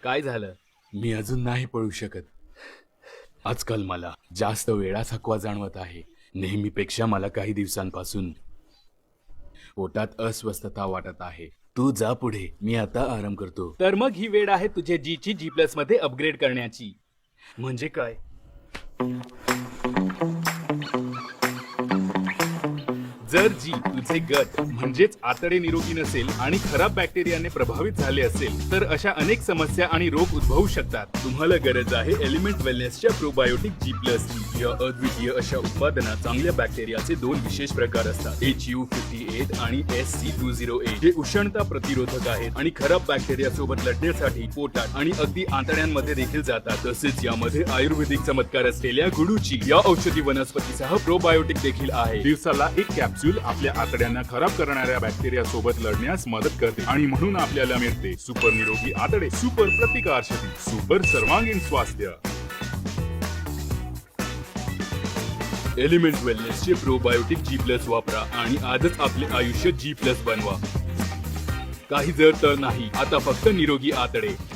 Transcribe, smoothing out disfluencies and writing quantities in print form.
काय झालं? मी अजून नाही पळू शकत. आजकाल मला जास्त वेळा थकवा जाणवत आहे. नेहमीपेक्षा मला काही दिवसांपासून पोटात अस्वस्थता वाटत आहे. तू जा पुढे, मी आता आराम करतो. तर मग ही वेळ आहे तुझे जीची G+ मध्ये अपग्रेड करण्याची. म्हणजे काय? जर जी तुझे गट म्हणजेच आतडे निरोगी नसेल आणि खराब बॅक्टेरियाने प्रभावित झाले असेल तर अशा अनेक समस्या आणि रोग उद्भवू शकतात. तुम्हाला गरज आहे एलिमेंट वेलनेसच्या प्रोबायोटिक G+ ची. या अद्वितीय अशा उत्पादनात चांगल्या बॅक्टेरियाचे दोन विशेष प्रकार असतात, HU58 आणि SC208, जे उष्णता प्रतिरोधक आहेत आणि खराब बॅक्टेरिया सोबत लढण्यासाठी पोटात आणि अगदी आतड्यांमध्ये देखील जातात. तसेच यामध्ये आयुर्वेदिक चमत्कार असलेल्या गुडूची या औषधी वनस्पतीसह प्रोबायोटिक देखील आहे. दिवसाला एक कॅप्सूल आपल्या आतड्यांना खराब करणाऱ्या बॅक्टेरिया सोबत लढण्यास मदत करते आणि म्हणून आपल्याला मिळते सुपर निरोगी आतडे, सुपर प्रतिकारशक्ती, सुपर सर्वांगीण स्वास्थ्य. एलिमेंट वेलनेसचे प्रोबायोटिक G+ वापरा आणि आजच आपले आयुष्य G+ बनवा. काही जर तर नाही, आता फक्त निरोगी आतडे.